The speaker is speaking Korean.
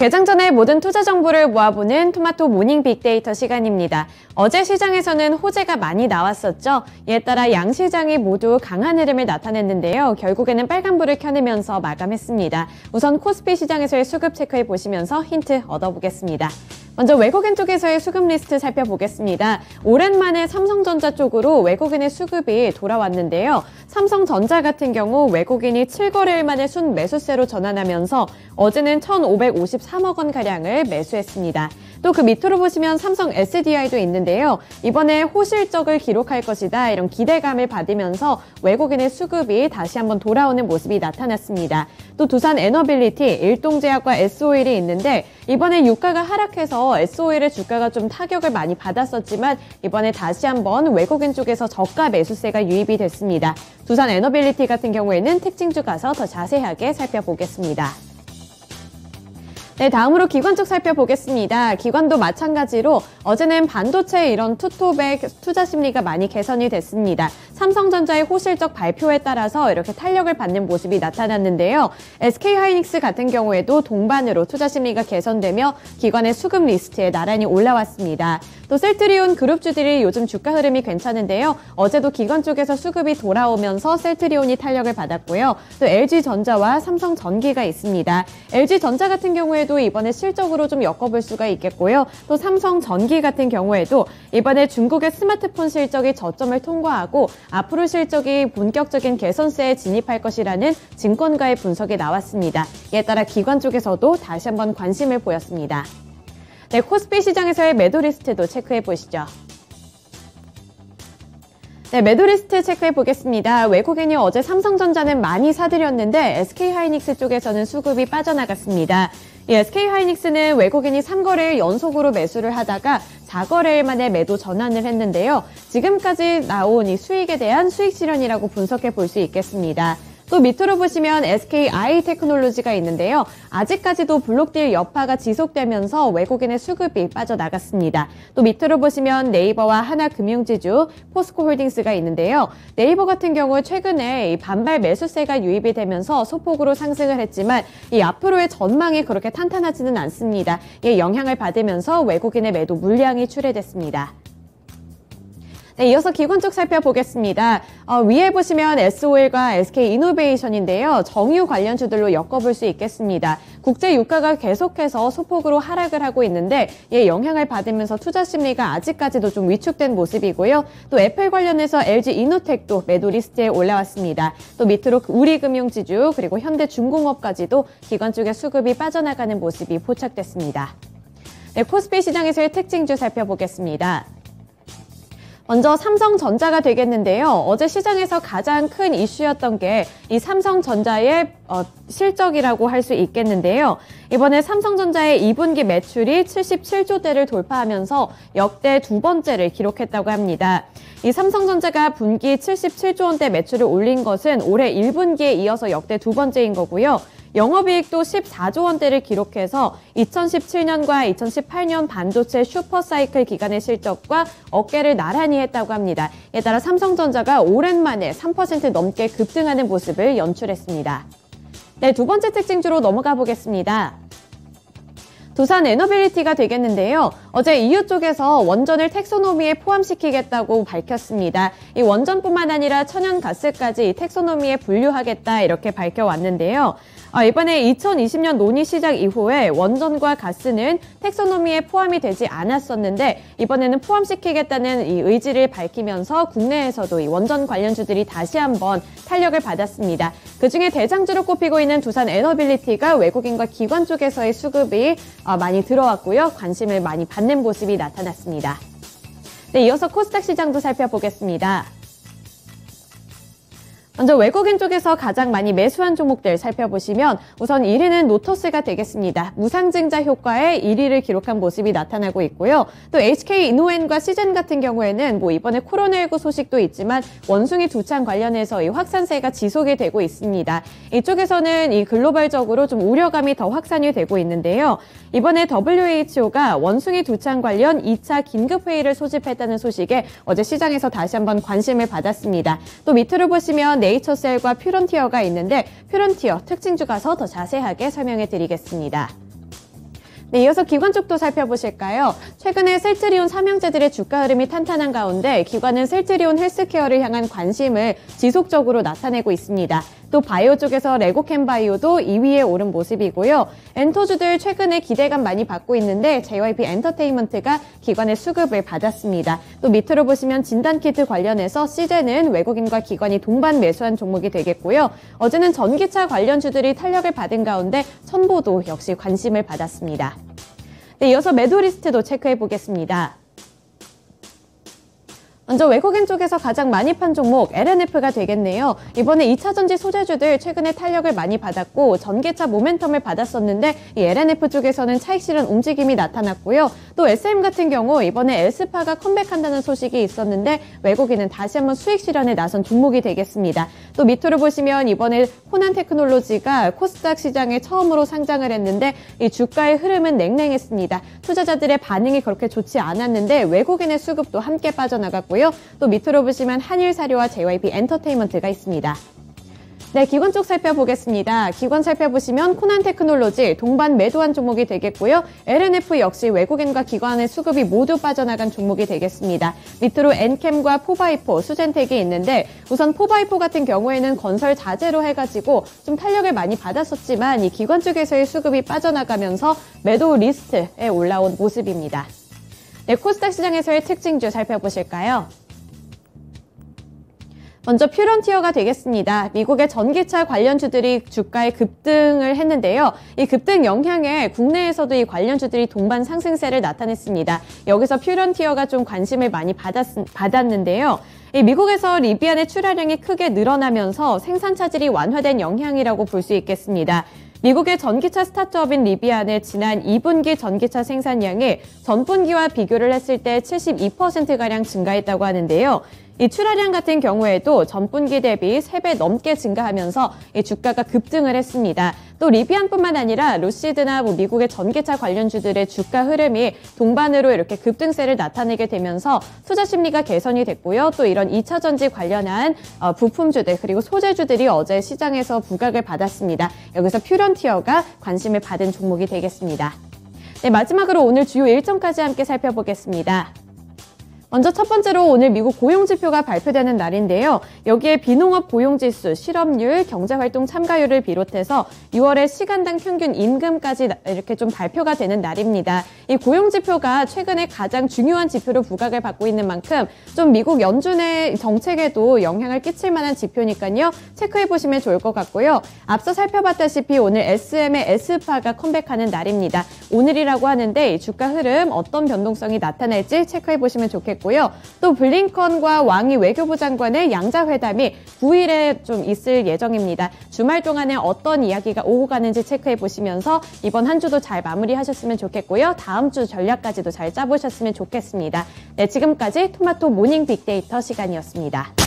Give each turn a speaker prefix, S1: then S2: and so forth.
S1: 개장 전에 모든 투자 정보를 모아보는 토마토 모닝 빅데이터 시간입니다. 어제 시장에서는 호재가 많이 나왔었죠. 이에 따라 양시장이 모두 강한 흐름을 나타냈는데요. 결국에는 빨간불을 켜내면서 마감했습니다. 우선 코스피 시장에서의 수급 체크해 보시면서 힌트 얻어보겠습니다. 먼저 외국인 쪽에서의 수급 리스트 살펴보겠습니다. 오랜만에 삼성전자 쪽으로 외국인의 수급이 돌아왔는데요. 삼성전자 같은 경우 외국인이 7거래일 만에 순매수세로 전환하면서 어제는 1,553억 원가량을 매수했습니다. 또 그 밑으로 보시면 삼성 SDI도 있는데요. 이번에 호실적을 기록할 것이다 이런 기대감을 받으면서 외국인의 수급이 다시 한번 돌아오는 모습이 나타났습니다. 또 두산 에너빌리티, 일동제약과 S-오일이 있는데 이번에 유가가 하락해서 S-오일의 주가가 좀 타격을 많이 받았었지만 이번에 다시 한번 외국인 쪽에서 저가 매수세가 유입이 됐습니다. 두산 에너빌리티 같은 경우에는 특징주 가서 더 자세하게 살펴보겠습니다. 네, 다음으로 기관 쪽 살펴보겠습니다. 기관도 마찬가지로 어제는 반도체 이런 투톱의 투자 심리가 많이 개선이 됐습니다. 삼성전자의 호실적 발표에 따라서 이렇게 탄력을 받는 모습이 나타났는데요. SK하이닉스 같은 경우에도 동반으로 투자 심리가 개선되며 기관의 수급 리스트에 나란히 올라왔습니다. 또 셀트리온 그룹주들이 요즘 주가 흐름이 괜찮은데요. 어제도 기관 쪽에서 수급이 돌아오면서 셀트리온이 탄력을 받았고요. 또 LG전자와 삼성전기가 있습니다. LG전자 같은 경우에도 이번에 실적으로 좀 엮어볼 수가 있겠고요. 또 삼성전기 같은 경우에도 이번에 중국의 스마트폰 실적이 저점을 통과하고 앞으로 실적이 본격적인 개선세에 진입할 것이라는 증권가의 분석이 나왔습니다. 이에 따라 기관 쪽에서도 다시 한번 관심을 보였습니다. 네, 코스피 시장에서의 매도 리스트도 체크해 보시죠. 네, 매도 리스트 체크해 보겠습니다. 외국인이 어제 삼성전자는 많이 사들였는데 SK하이닉스 쪽에서는 수급이 빠져나갔습니다. 이 SK하이닉스는 외국인이 3거래일 연속으로 매수를 하다가 4거래일 만에 매도 전환을 했는데요. 지금까지 나온 이 수익에 대한 수익 실현이라고 분석해 볼 수 있겠습니다. 또 밑으로 보시면 SKI테크놀로지가 있는데요. 아직까지도 블록딜 여파가 지속되면서 외국인의 수급이 빠져나갔습니다. 또 밑으로 보시면 네이버와 하나금융지주, 포스코홀딩스가 있는데요. 네이버 같은 경우 최근에 이 반발 매수세가 유입이 되면서 소폭으로 상승을 했지만 이 앞으로의 전망이 그렇게 탄탄하지는 않습니다. 이에 영향을 받으면서 외국인의 매도 물량이 출회됐습니다. 네, 이어서 기관 쪽 살펴보겠습니다. 위에 보시면 S-오일과 SK이노베이션인데요. 정유 관련주들로 엮어볼 수 있겠습니다. 국제 유가가 계속해서 소폭으로 하락을 하고 있는데 이에 영향을 받으면서 투자 심리가 아직까지도 좀 위축된 모습이고요. 또 애플 관련해서 LG이노텍도 매도 리스트에 올라왔습니다. 또 밑으로 우리금융지주 그리고 현대중공업까지도 기관 쪽의 수급이 빠져나가는 모습이 포착됐습니다. 네, 코스피 시장에서의 특징주 살펴보겠습니다. 먼저 삼성전자가 되겠는데요. 어제 시장에서 가장 큰 이슈였던 게 이 삼성전자의 실적이라고 할 수 있겠는데요. 이번에 삼성전자의 2분기 매출이 77조대를 돌파하면서 역대 두 번째를 기록했다고 합니다. 이 삼성전자가 분기 77조 원대 매출을 올린 것은 올해 1분기에 이어서 역대 두 번째인 거고요. 영업이익도 14조 원대를 기록해서 2017년과 2018년 반도체 슈퍼사이클 기간의 실적과 어깨를 나란히 했다고 합니다. 이에 따라 삼성전자가 오랜만에 3% 넘게 급등하는 모습을 연출했습니다. 네, 두 번째 특징주로 넘어가 보겠습니다. 두산 에너빌리티가 되겠는데요. 어제 EU 쪽에서 원전을 텍소노미에 포함시키겠다고 밝혔습니다. 이 원전뿐만 아니라 천연가스까지 텍소노미에 분류하겠다 이렇게 밝혀왔는데요. 이번에 2020년 논의 시작 이후에 원전과 가스는 텍소노미에 포함이 되지 않았었는데 이번에는 포함시키겠다는 이 의지를 밝히면서 국내에서도 이 원전 관련주들이 다시 한번 탄력을 받았습니다. 그중에 대장주로 꼽히고 있는 두산 에너빌리티가 외국인과 기관 쪽에서의 수급이 많이 들어왔고요. 관심을 많이 받는 모습이 나타났습니다. 네, 이어서 코스닥 시장도 살펴보겠습니다. 먼저 외국인 쪽에서 가장 많이 매수한 종목들 살펴보시면 우선 1위는 노터스가 되겠습니다. 무상증자 효과에 1위를 기록한 모습이 나타나고 있고요. 또 HK이노엔과 시젠 같은 경우에는 이번에 코로나19 소식도 있지만 원숭이 두창 관련해서 이 확산세가 지속이 되고 있습니다. 이쪽에서는 이 글로벌적으로 좀 우려감이 더 확산이 되고 있는데요. 이번에 WHO가 원숭이 두창 관련 2차 긴급회의를 소집했다는 소식에 어제 시장에서 다시 한번 관심을 받았습니다. 또 밑으로 보시면 네이처셀과 퓨런티어가 있는데 퓨런티어 특징주 가서 더 자세하게 설명해 드리겠습니다. 네, 이어서 기관 쪽도 살펴보실까요? 최근에 셀트리온 삼형제들의 주가 흐름이 탄탄한 가운데 기관은 셀트리온 헬스케어를 향한 관심을 지속적으로 나타내고 있습니다. 또 바이오 쪽에서 레고캠 바이오도 2위에 오른 모습이고요. 엔터주들 최근에 기대감 많이 받고 있는데 JYP 엔터테인먼트가 기관의 수급을 받았습니다. 또 밑으로 보시면 진단키트 관련해서 시제는 외국인과 기관이 동반 매수한 종목이 되겠고요. 어제는 전기차 관련주들이 탄력을 받은 가운데 선보도 역시 관심을 받았습니다. 네, 이어서 매도 리스트도 체크해 보겠습니다. 먼저 외국인 쪽에서 가장 많이 판 종목 LNF가 되겠네요. 이번에 2차전지 소재주들 최근에 탄력을 많이 받았고 전기차 모멘텀을 받았었는데 이 LNF 쪽에서는 차익 실현 움직임이 나타났고요. 또 SM 같은 경우 이번에 에스파가 컴백한다는 소식이 있었는데 외국인은 다시 한번 수익 실현에 나선 종목이 되겠습니다. 또 밑으로 보시면 이번에 코난 테크놀로지가 코스닥 시장에 처음으로 상장을 했는데 이 주가의 흐름은 냉랭했습니다. 투자자들의 반응이 그렇게 좋지 않았는데 외국인의 수급도 함께 빠져나갔고요. 또 밑으로 보시면 한일사료와 JYP 엔터테인먼트가 있습니다. 네, 기관 쪽 살펴보겠습니다. 기관 살펴보시면 코난 테크놀로지 동반 매도한 종목이 되겠고요. LNF 역시 외국인과 기관의 수급이 모두 빠져나간 종목이 되겠습니다. 밑으로 엔캠과 포바이포, 수젠텍이 있는데 우선 포바이포 같은 경우에는 건설 자재로 해가지고 좀 탄력을 많이 받았었지만 이 기관 쪽에서의 수급이 빠져나가면서 매도 리스트에 올라온 모습입니다. 네, 코스닥 시장에서의 특징주 살펴보실까요? 먼저 퓨런티어가 되겠습니다. 미국의 전기차 관련주들이 주가에 급등을 했는데요. 이 급등 영향에 국내에서도 이 관련주들이 동반 상승세를 나타냈습니다. 여기서 퓨런티어가 좀 관심을 많이 받았는데요. 이 미국에서 리비안의 출하량이 크게 늘어나면서 생산 차질이 완화된 영향이라고 볼 수 있겠습니다. 미국의 전기차 스타트업인 리비안의 지난 2분기 전기차 생산량이 전분기와 비교를 했을 때 72%가량 증가했다고 하는데요. 이 출하량 같은 경우에도 전분기 대비 3배 넘게 증가하면서 이 주가가 급등을 했습니다. 또 리비안뿐만 아니라 루시드나 미국의 전기차 관련주들의 주가 흐름이 동반으로 이렇게 급등세를 나타내게 되면서 투자 심리가 개선이 됐고요. 또 이런 2차전지 관련한 부품주들 그리고 소재주들이 어제 시장에서 부각을 받았습니다. 여기서 퓨런티어가 관심을 받은 종목이 되겠습니다. 네, 마지막으로 오늘 주요 일정까지 함께 살펴보겠습니다. 먼저 첫 번째로 오늘 미국 고용지표가 발표되는 날인데요. 여기에 비농업 고용지수, 실업률, 경제활동 참가율을 비롯해서 6월의 시간당 평균 임금까지 이렇게 좀 발표가 되는 날입니다. 이 고용지표가 최근에 가장 중요한 지표로 부각을 받고 있는 만큼 좀 미국 연준의 정책에도 영향을 끼칠 만한 지표니까요. 체크해보시면 좋을 것 같고요. 앞서 살펴봤다시피 오늘 SM의 에스파가 컴백하는 날입니다. 오늘이라고 하는데 이 주가 흐름 어떤 변동성이 나타날지 체크해보시면 좋겠고요. 또 블링컨과 왕이 외교부 장관의 양자회담이 9일에 좀 있을 예정입니다. 주말 동안에 어떤 이야기가 오고 가는지 체크해 보시면서 이번 한 주도 잘 마무리하셨으면 좋겠고요. 다음 주 전략까지도 잘 짜보셨으면 좋겠습니다. 네, 지금까지 토마토 모닝 빅데이터 시간이었습니다.